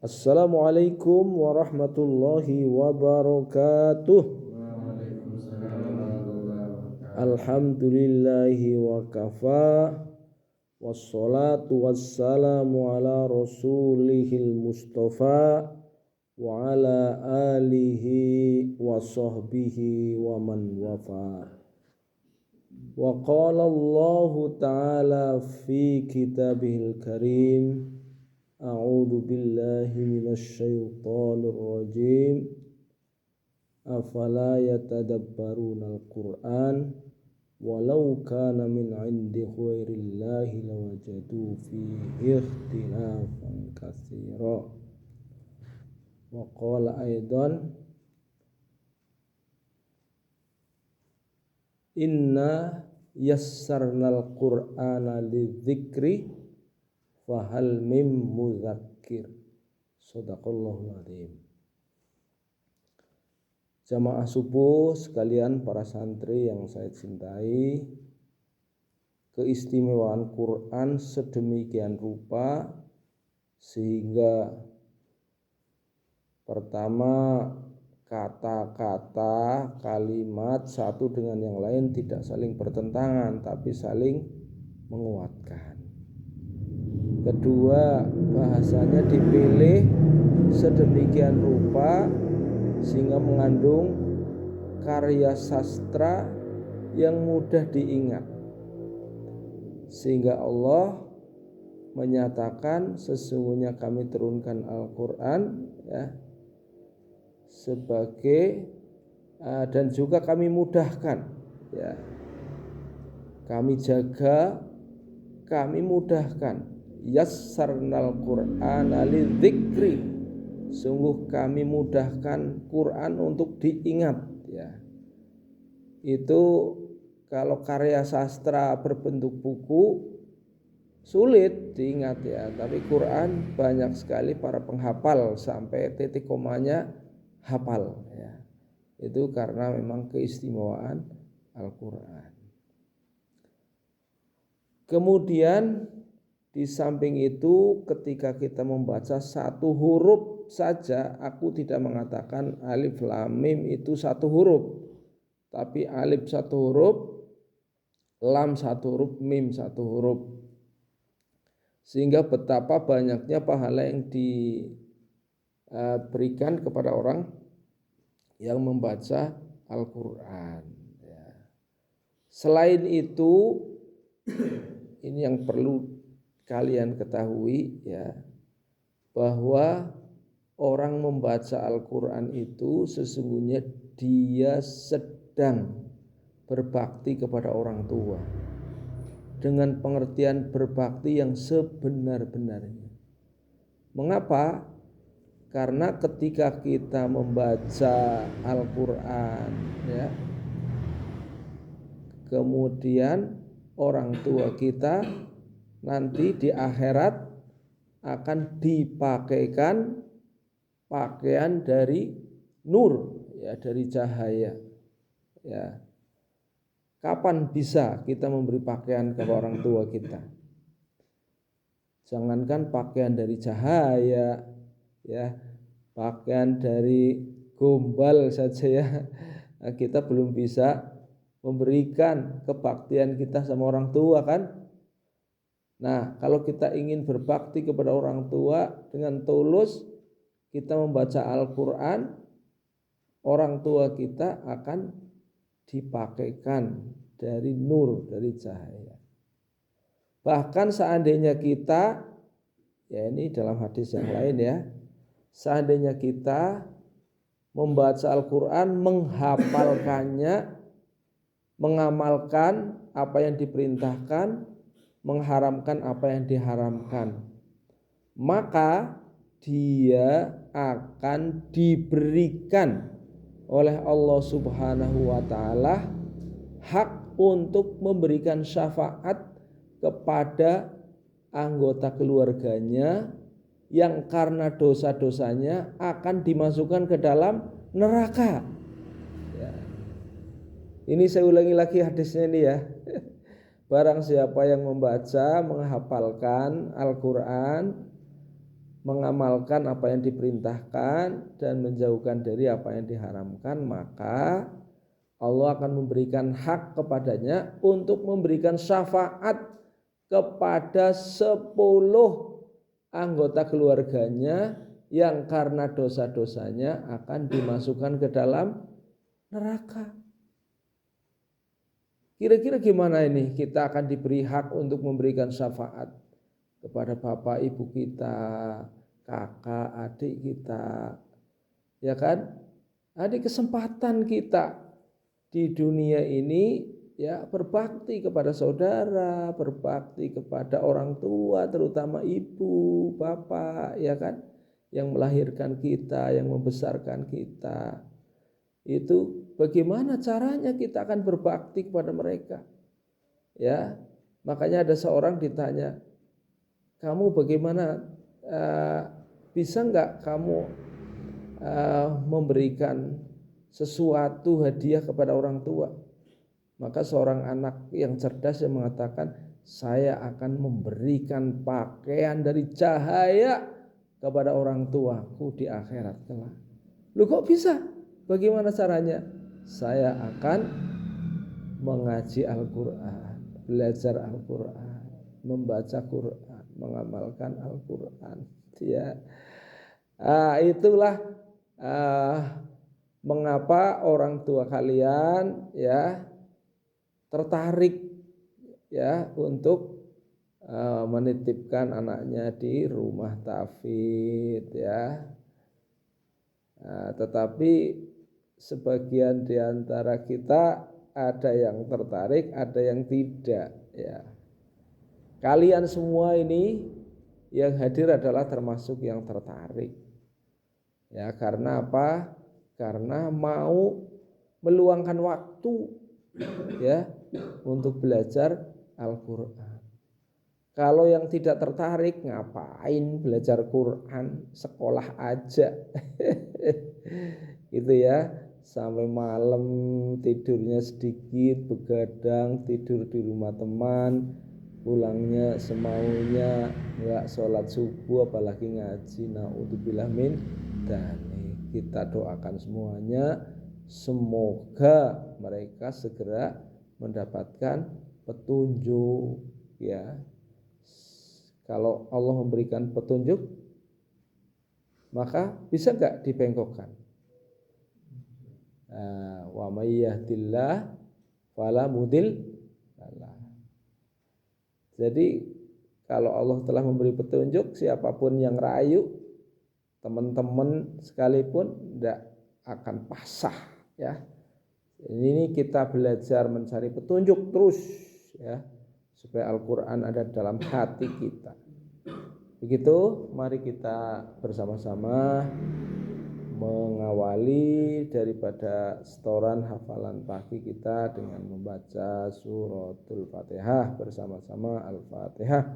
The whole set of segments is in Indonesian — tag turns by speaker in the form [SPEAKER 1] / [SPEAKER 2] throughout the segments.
[SPEAKER 1] Assalamualaikum warahmatullahi wabarakatuh.
[SPEAKER 2] Waalaikumsalam warahmatullahi wabarakatuh.
[SPEAKER 1] Alhamdulillahi wa kafa. Wassalatu wassalamu ala rasulihil mustafa wa ala alihi wa sahbihi wa man wafa. Wa qala Allahu ta'ala fi kitabihil karim. A'udzu billahi minasy syaithanir rajim. Afala yatadabbarunal Qur'an walau kana min 'indi ghairillahi lawajadu fihi ikhtilafan katsira. Wa qala aidan inna yassarnal Qur'ana lidzikri fahal mim mudzakir. Shadaqallahul adzim. Jamaah subuh sekalian, para santri yang saya cintai, keistimewaan Quran sedemikian rupa sehingga pertama kata-kata, kalimat satu dengan yang lain tidak saling bertentangan tapi saling menguatkan. Kedua, bahasanya dipilih sedemikian rupa sehingga mengandung karya sastra yang mudah diingat. Sehingga Allah menyatakan sesungguhnya kami turunkan Al-Quran sebagai dan juga kami mudahkan, kami jaga, kami mudahkan. Yassarnal Qur'ana lidzikri, sungguh kami mudahkan Quran untuk diingat. Itu kalau karya sastra berbentuk buku sulit diingat tapi Quran banyak sekali para penghafal sampai titik komanya hafal Itu karena memang keistimewaan Al-Quran. Kemudian di samping itu ketika kita membaca satu huruf saja, aku tidak mengatakan alif lam mim itu satu huruf, tapi alif satu huruf, lam satu huruf, mim satu huruf. Sehingga betapa banyaknya pahala yang diberikan kepada orang yang membaca Al-Quran. Selain itu, ini yang perlu kalian ketahui bahwa orang membaca Al-Quran itu sesungguhnya dia sedang berbakti kepada orang tua dengan pengertian berbakti yang sebenar-benarnya. Mengapa? Karena ketika kita membaca Al-Quran kemudian orang tua kita nanti di akhirat akan dipakaikan pakaian dari nur, dari cahaya. Kapan bisa kita memberi pakaian kepada orang tua kita? Jangankan pakaian dari cahaya, pakaian dari gombal saja kita belum bisa memberikan kebaktian kita sama orang tua kan? Nah, kalau kita ingin berbakti kepada orang tua dengan tulus, kita membaca Al-Quran, orang tua kita akan dipakaikan dari nur, dari cahaya. Bahkan seandainya kita, ini dalam hadis yang lain seandainya kita membaca Al-Quran, menghafalkannya, mengamalkan apa yang diperintahkan, mengharamkan apa yang diharamkan, maka dia akan diberikan oleh Allah Subhanahu wa ta'ala hak untuk memberikan syafaat kepada anggota keluarganya yang karena dosa-dosanya akan dimasukkan ke dalam neraka. Ini saya ulangi lagi hadisnya ini Barang siapa yang membaca, menghafalkan Al-Quran, mengamalkan apa yang diperintahkan dan menjauhkan dari apa yang diharamkan, maka Allah akan memberikan hak kepadanya untuk memberikan syafaat kepada 10 anggota keluarganya yang karena dosa-dosanya akan dimasukkan ke dalam neraka. Kira-kira gimana ini? Kita akan diberi hak untuk memberikan syafaat kepada bapak ibu kita, kakak adik kita, ya kan? Ada kesempatan kita di dunia ini ya berbakti kepada saudara, berbakti kepada orang tua, terutama ibu, bapak, ya kan? Yang melahirkan kita, yang membesarkan kita. Itu bagaimana caranya kita akan berbakti kepada mereka? Ya, makanya ada seorang ditanya, kamu bagaimana bisa enggak kamu memberikan sesuatu hadiah kepada orang tua? Maka seorang anak yang cerdas yang mengatakan, saya akan memberikan pakaian dari cahaya kepada orang tuaku di akhirat kelak. Lu kok bisa? Bagaimana caranya? Saya akan mengaji Al-Quran, belajar Al-Quran, membaca Quran, mengamalkan Al-Quran. Ya, itulah mengapa orang tua kalian ya tertarik ya untuk menitipkan anaknya di rumah tahfidz ya. Tetapi sebagian di antara kita ada yang tertarik, ada yang tidak ya. Kalian semua ini yang hadir adalah termasuk yang tertarik. Ya, karena apa? Karena mau meluangkan waktu ya untuk belajar Al-Qur'an. Kalau yang tidak tertarik, ngapain belajar Quran, sekolah aja. Gitu ya, sampai malam tidurnya sedikit, begadang, tidur di rumah teman, pulangnya semaunya, enggak sholat subuh apalagi ngaji. Naudzubillah min dzalik. Kita doakan semuanya semoga mereka segera mendapatkan petunjuk ya. Kalau Allah memberikan petunjuk, maka bisa enggak dibengkokkan? Wa may yahdillah fala mudhill lah. Jadi kalau Allah telah memberi petunjuk, siapapun yang rayu, teman-teman sekalipun tidak akan pasah ya. Ini kita belajar mencari petunjuk terus ya, supaya Al-Quran ada dalam hati kita. Begitu, mari kita bersama-sama mengawali daripada setoran hafalan pagi kita dengan membaca suratul Fatihah bersama-sama. Al-Fatihah.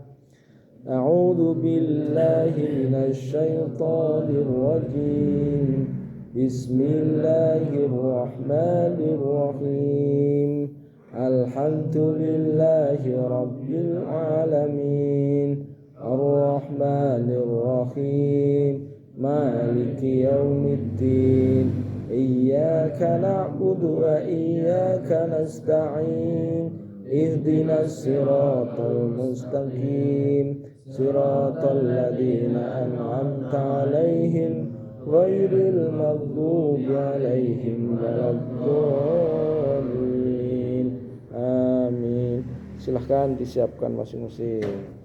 [SPEAKER 1] A'udzu billahi minasy syaithanir rajim. Bismillahirrahmanirrahim. Alhamdulillahi rabbil alamin. Ar-Rahmanir Rahim. Maliki yaumiddin. Iyyaka na'budu wa iyyaka nasta'in. Ihdinas siratal mustaqim. Siratal ladzina an'amta 'alaihim ghairil maghdubi 'alaihim waladdallin. Amin. Silahkan disiapkan masing-masing.